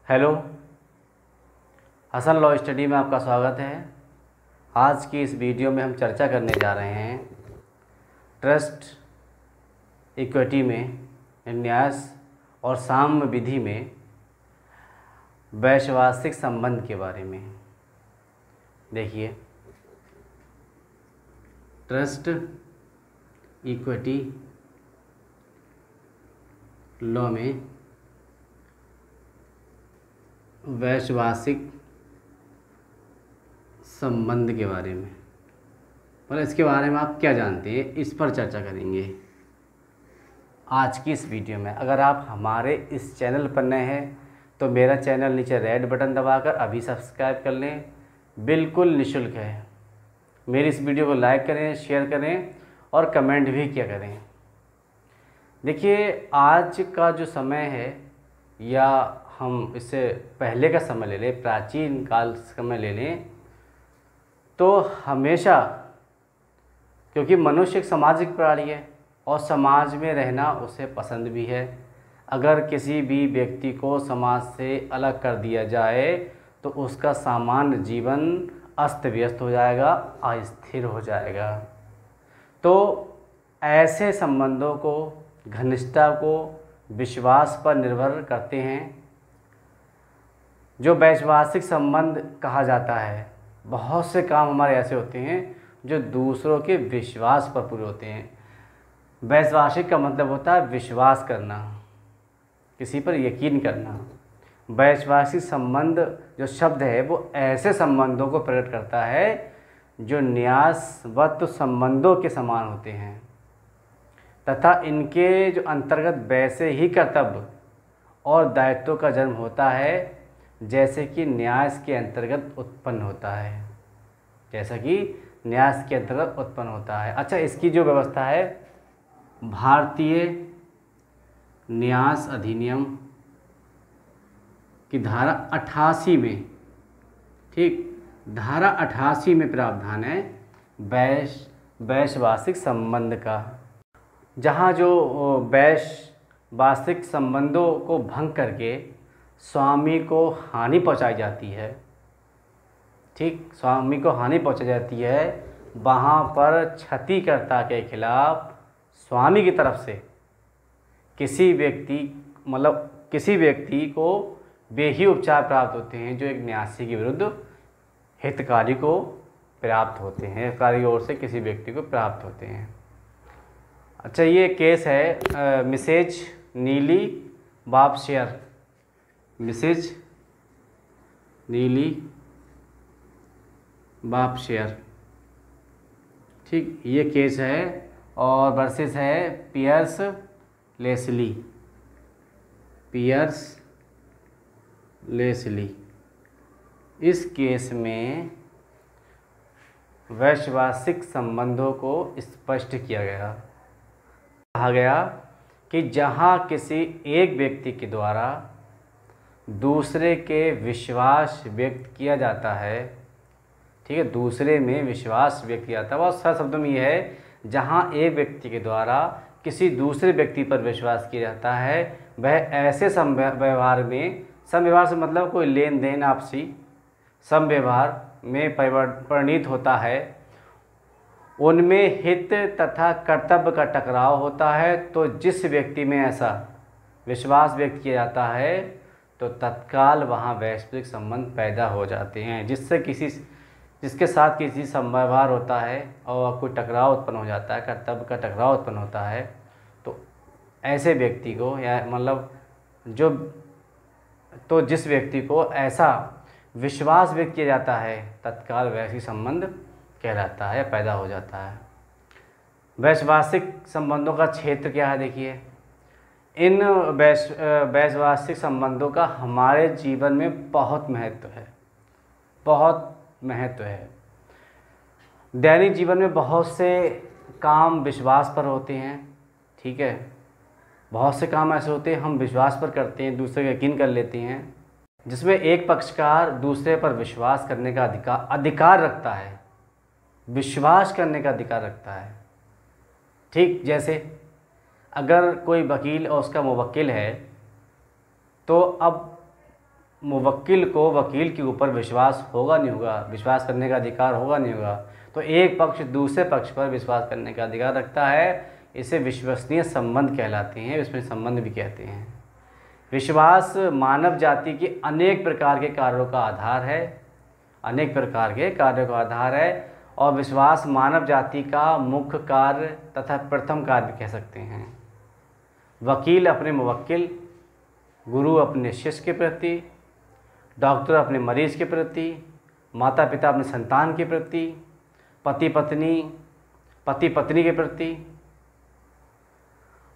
Hello, Hasan law study में आपका स्वागत है। आज की इस वीडियो में हम चर्चा करने जा रहे हैं ट्रस्ट इक्विटी में, न्यास और साम्य विधि में वैश्वासिक संबंध के बारे में। देखिए, ट्रस्ट इक्विटी लॉ में वैश्वासिक संबंध के बारे में, पर इसके बारे में आप क्या जानते हैं, इस पर चर्चा करेंगे आज की इस वीडियो में। अगर आप हमारे इस चैनल पर नए हैं तो मेरा चैनल नीचे रेड बटन दबाकर अभी सब्सक्राइब कर लें, बिल्कुल निःशुल्क है। मेरी इस वीडियो को लाइक करें, शेयर करें और कमेंट भी किया करें। देखिए, आज का जो समय है, या हम इससे पहले का समय ले लें, प्राचीन काल समय ले लें, तो हमेशा, क्योंकि मनुष्य एक सामाजिक प्राणी है और समाज में रहना उसे पसंद भी है। अगर किसी भी व्यक्ति को समाज से अलग कर दिया जाए तो उसका सामान्य जीवन अस्त व्यस्त हो जाएगा, अस्थिर हो जाएगा। तो ऐसे संबंधों को, घनिष्ठता को विश्वास पर निर्भर करते हैं, जो वैश्वासिक संबंध कहा जाता है। बहुत से काम हमारे ऐसे होते हैं जो दूसरों के विश्वास पर पूरे होते हैं। वैश्वासिक का मतलब होता है विश्वास करना, किसी पर यकीन करना। वैश्वासिक संबंध जो शब्द है वो ऐसे संबंधों को प्रकट करता है जो न्यासवत संबंधों के समान होते हैं तथा इनके जो अंतर्गत वैसे ही कर्तव्य और दायित्वों का जन्म होता है जैसे कि न्यास के अंतर्गत उत्पन्न होता है, जैसा कि न्यास के अंतर्गत उत्पन्न होता है। अच्छा, इसकी जो व्यवस्था है, भारतीय न्यास अधिनियम की धारा 88 में, ठीक, धारा 88 में प्रावधान है वैश्वासिक संबंध का, जहाँ जो वैश्वासिक संबंधों को भंग करके स्वामी को हानि पहुंचाई जाती है, ठीक, स्वामी को हानि पहुंचाई जाती है, वहाँ पर क्षतिकर्ता के खिलाफ स्वामी की तरफ से किसी व्यक्ति को वे ही उपचार प्राप्त होते हैं जो एक न्यासी के विरुद्ध हितकारी को प्राप्त होते हैं, हितकारी की ओर से किसी व्यक्ति को प्राप्त होते हैं। अच्छा, ये केस है मिसेज नीली वापशेयर, मिसेज नीली वापशेयर, ठीक, ये केस है। और वर्सेस है पियर्स लेस्ली। इस केस में वैश्वासिक संबंधों को स्पष्ट किया गया, कहा गया कि जहाँ किसी एक व्यक्ति के द्वारा दूसरे के विश्वास व्यक्त किया जाता है, ठीक है, दूसरे में विश्वास व्यक्त किया जाता है, बहुत सरल शब्दों में ये है, जहाँ एक व्यक्ति के द्वारा किसी दूसरे व्यक्ति पर विश्वास किया जाता है, वह ऐसे समव्यवहार में, समव्यवहार से मतलब कोई लेन देन, आपसी समव्यवहार में परिणित होता है, उनमें हित तथा कर्तव्य का टकराव होता है। तो जिस व्यक्ति में ऐसा विश्वास व्यक्त किया जाता है तो तत्काल वहाँ वैश्विक संबंध पैदा हो जाते हैं, जिसके साथ किसी समव्यवहार होता है और कोई टकराव उत्पन्न हो जाता है, कर्तव्य का टकराव उत्पन्न होता है, तो ऐसे व्यक्ति को, या मतलब जिस व्यक्ति को ऐसा विश्वास व्यक्त किया जाता है, तत्काल वैश्विक संबंध कहलाता है, पैदा हो जाता है। वैश्वासिक संबंधों का क्षेत्र क्या है? देखिए, इन वैश्वासिक संबंधों का हमारे जीवन में बहुत महत्व है, बहुत महत्व है। दैनिक जीवन में बहुत से काम विश्वास पर होते हैं, ठीक है, बहुत से काम ऐसे होते हैं हम विश्वास पर करते हैं, दूसरे का यकीन कर लेते हैं, जिसमें एक पक्षकार दूसरे पर विश्वास करने का अधिकार रखता है, विश्वास करने का अधिकार रखता है। ठीक, जैसे अगर कोई वकील और उसका मुवक्किल है, तो अब मुवक्किल को वकील के ऊपर विश्वास होगा नहीं होगा, विश्वास करने का अधिकार होगा नहीं होगा, तो एक पक्ष दूसरे पक्ष पर विश्वास करने का अधिकार रखता है। इसे विश्वसनीय संबंध कहलाते हैं, विश्वसनीय संबंध भी कहते हैं। विश्वास मानव जाति के अनेक प्रकार के कार्यों का आधार है, अनेक प्रकार के कार्यों का आधार है, और विश्वास मानव जाति का मुख्य कार्य तथा प्रथम कार्य भी कह सकते हैं। वकील अपने मुवक्किल, गुरु अपने शिष्य के प्रति, डॉक्टर अपने मरीज के प्रति, माता पिता अपने संतान के प्रति, पति पत्नी के प्रति,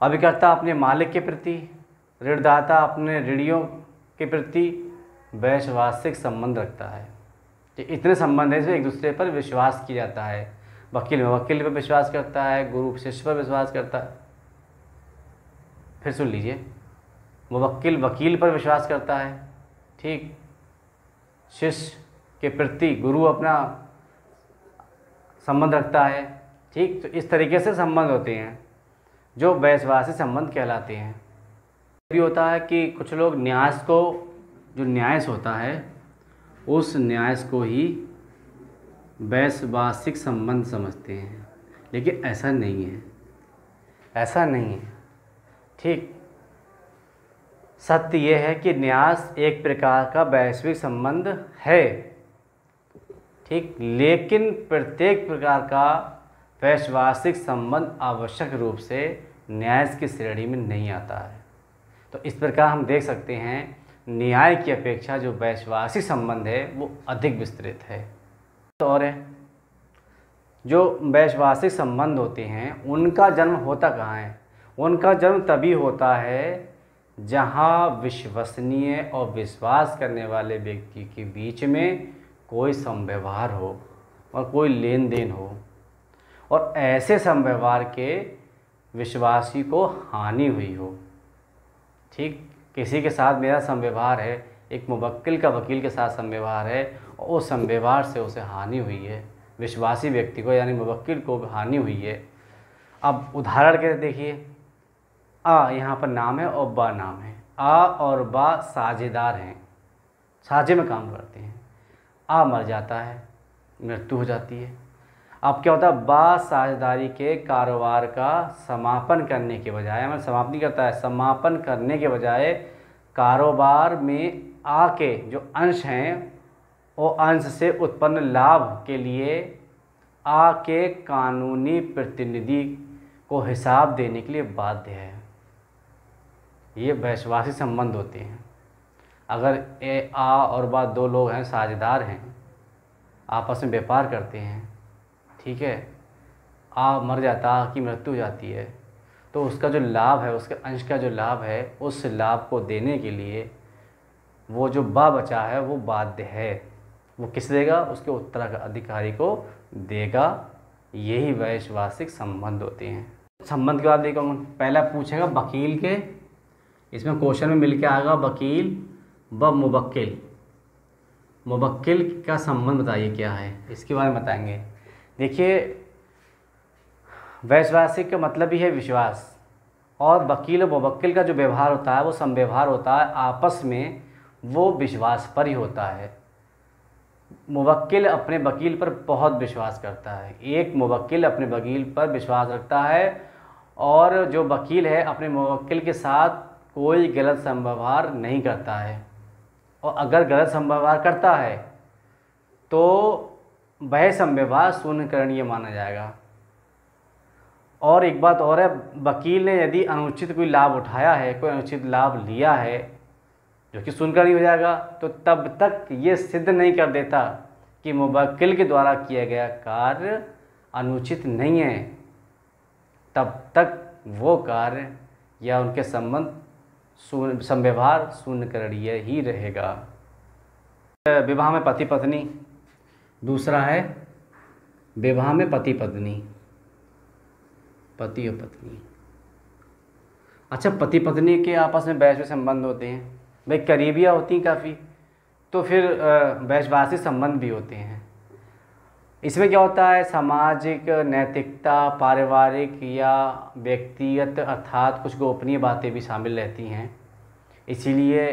अभिकर्ता अपने मालिक के प्रति, ऋणदाता अपने ऋणियों के प्रति वैश्वासिक संबंध रखता है। तो इतने संबंध हैं जो एक दूसरे पर विश्वास किया जाता है। वकील मुवक्किल पर विश्वास करता है, गुरु शिष्य पर विश्वास करता है। फिर सुन लीजिए, मुवक्किल वकील पर विश्वास करता है, ठीक, शिष्य के प्रति गुरु अपना संबंध रखता है, ठीक। तो इस तरीके से संबंध होते हैं जो वैश्वासिक संबंध कहलाते हैं। भी होता है कि कुछ लोग न्यास को, जो न्यास होता है, उस न्यास को ही वैश्वासिक संबंध समझते हैं, लेकिन ऐसा नहीं है, ऐसा नहीं है, ठीक। सत्य यह है कि न्यास एक प्रकार का वैश्विक संबंध है, ठीक, लेकिन प्रत्येक प्रकार का वैश्वासिक संबंध आवश्यक रूप से न्यास की श्रेणी में नहीं आता है। तो इस प्रकार हम देख सकते हैं न्याय की अपेक्षा जो वैश्वासिक संबंध है वो अधिक विस्तृत है। तो और है, जो वैश्वासिक संबंध होते हैं उनका जन्म होता कहाँ है? उनका जन्म तभी होता है जहाँ विश्वसनीय और विश्वास करने वाले व्यक्ति के बीच में कोई संव्यवहार हो और कोई लेन देन हो, और ऐसे संव्यवहार के विश्वासी को हानि हुई हो, ठीक। किसी के साथ मेरा संव्यवहार है, एक मुवक्किल का वकील के साथ संव्यवहार है, और उस संव्यवहार से उसे हानि हुई है, विश्वासी व्यक्ति को यानी मुवक्किल को हानि हुई है। अब उदाहरण के देखिए, आ यहाँ पर नाम है और बा नाम है। आ और बा साझेदार हैं, साझे में काम करते हैं। आ मर जाता है, मृत्यु हो जाती है। अब क्या होता है, बा साझेदारी के कारोबार का समापन करने के बजाय, मतलब समाप्त नहीं करता है, समापन करने के बजाय कारोबार में आ के जो अंश हैं वो अंश से उत्पन्न लाभ के लिए आ के कानूनी प्रतिनिधि को हिसाब देने के लिए बाध्य है। ये वैश्वासिक संबंध होते हैं। अगर ए आ और बा दो लोग हैं, साझेदार हैं, आपस में व्यापार करते हैं, ठीक है, आ मर जाता, आ की मृत्यु हो जाती है, तो उसका जो लाभ है, उसके अंश का जो लाभ है, उस लाभ को देने के लिए वो जो बा बचा है वो बाध्य है। वो किस देगा? उसके उत्तराधिकारी को देगा। यही वैश्वासिक संबंध होते हैं। संबंध के बाद देखो, पहला पूछेगा वकील के, इसमें क्वेश्चन में मिल के आएगा वकील व मुवक्किल। मुवक्किल का संबंध बताइए क्या है, इसके बारे में बताएंगे। देखिए, वैश्वासिक का मतलब ही है विश्वास, और वकील और मुवक्किल का जो व्यवहार होता है वो संव्यवहार होता है आपस में, वो विश्वास पर ही होता है। मुवक्किल अपने वकील पर बहुत विश्वास करता है, एक मुवक्किल अपने वकील पर विश्वास रखता है, और जो वकील है अपने मुवक्किल के साथ कोई गलत संव्यवहार नहीं करता है, और अगर गलत संव्यवहार करता है तो वह संव्यवहार शून्यकरणीय माना जाएगा। और एक बात और है, वकील ने यदि अनुचित कोई लाभ उठाया है, कोई अनुचित लाभ लिया है जो कि शून्यकरणीय हो जाएगा, तो तब तक ये सिद्ध नहीं कर देता कि मुवक्किल के द्वारा किया गया कार्य अनुचित नहीं है, तब तक वो कार्य या उनके संबंध संव्यवहार शून्यकरणीय ही रहेगा। विवाह में पति पत्नी, दूसरा है विवाह में पति पत्नी, पति और पत्नी। अच्छा, पति पत्नी के आपस में वैश्विक संबंध होते हैं, भाई करीबियाँ होती हैं काफ़ी, तो फिर वैश्वासिक संबंध भी होते हैं। इसमें क्या होता है, सामाजिक, नैतिकता, पारिवारिक या व्यक्तिगत अर्थात कुछ गोपनीय बातें भी शामिल रहती हैं, इसीलिए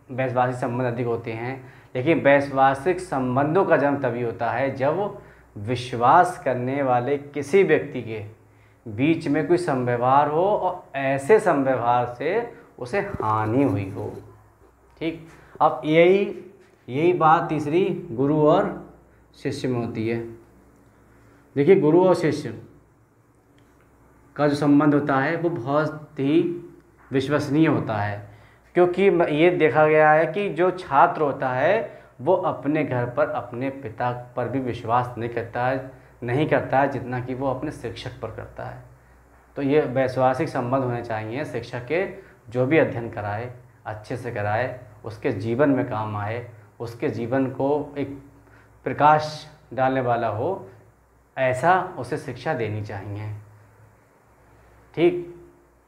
वैश्वासिक संबंध अधिक होते हैं, लेकिन वैश्वासिक संबंधों का जन्म तभी होता है जब विश्वास करने वाले किसी व्यक्ति के बीच में कोई संव्यवहार हो और ऐसे संव्यवहार से उसे हानि हुई हो। ठीक, अब यही बात तीसरी गुरु और शिष्य में होती है। देखिए, गुरु और शिष्य का जो संबंध होता है वो बहुत ही विश्वसनीय होता है, क्योंकि ये देखा गया है कि जो छात्र होता है वो अपने घर पर अपने पिता पर भी विश्वास नहीं करता है जितना कि वो अपने शिक्षक पर करता है। तो ये वैश्वासिक संबंध होने चाहिए। शिक्षक के जो भी अध्ययन कराए अच्छे से कराए, उसके जीवन में काम आए, उसके जीवन को एक प्रकाश डालने वाला हो, ऐसा उसे शिक्षा देनी चाहिए। ठीक,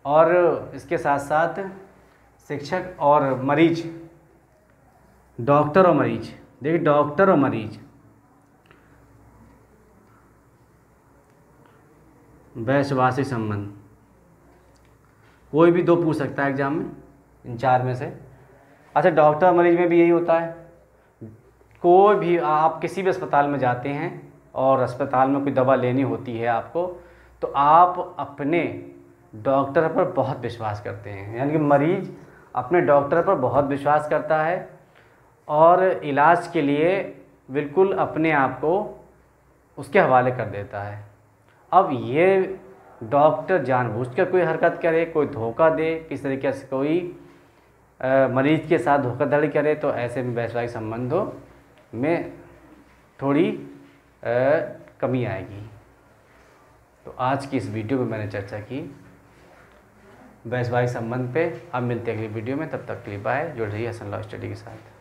और इसके साथ साथ शिक्षक और मरीज, डॉक्टर और मरीज, देखिए डॉक्टर और मरीज वैश्वासिक संबंध कोई भी दो पूछ सकता है एग्जाम में, इन चार में से। अच्छा, डॉक्टर और मरीज में भी यही होता है। कोई भी आप किसी भी अस्पताल में जाते हैं और अस्पताल में कोई दवा लेनी होती है आपको, तो आप अपने डॉक्टर पर बहुत विश्वास करते हैं, यानी कि मरीज अपने डॉक्टर पर बहुत विश्वास करता है और इलाज के लिए बिल्कुल अपने आप को उसके हवाले कर देता है। अब ये डॉक्टर जानबूझकर कोई हरकत करे, कोई धोखा दे, किस तरीके से कोई मरीज के साथ धोखाधड़ी करे, तो ऐसे में वैश्वासिक संबंधों में थोड़ी कमी आएगी। तो आज की इस वीडियो में मैंने चर्चा की वैश्वासिक संबंध पे। अब मिलते हैं अगली वीडियो में, तब तक के लिए बाय। जुड़ रहिए हसन लॉ स्टडी के साथ।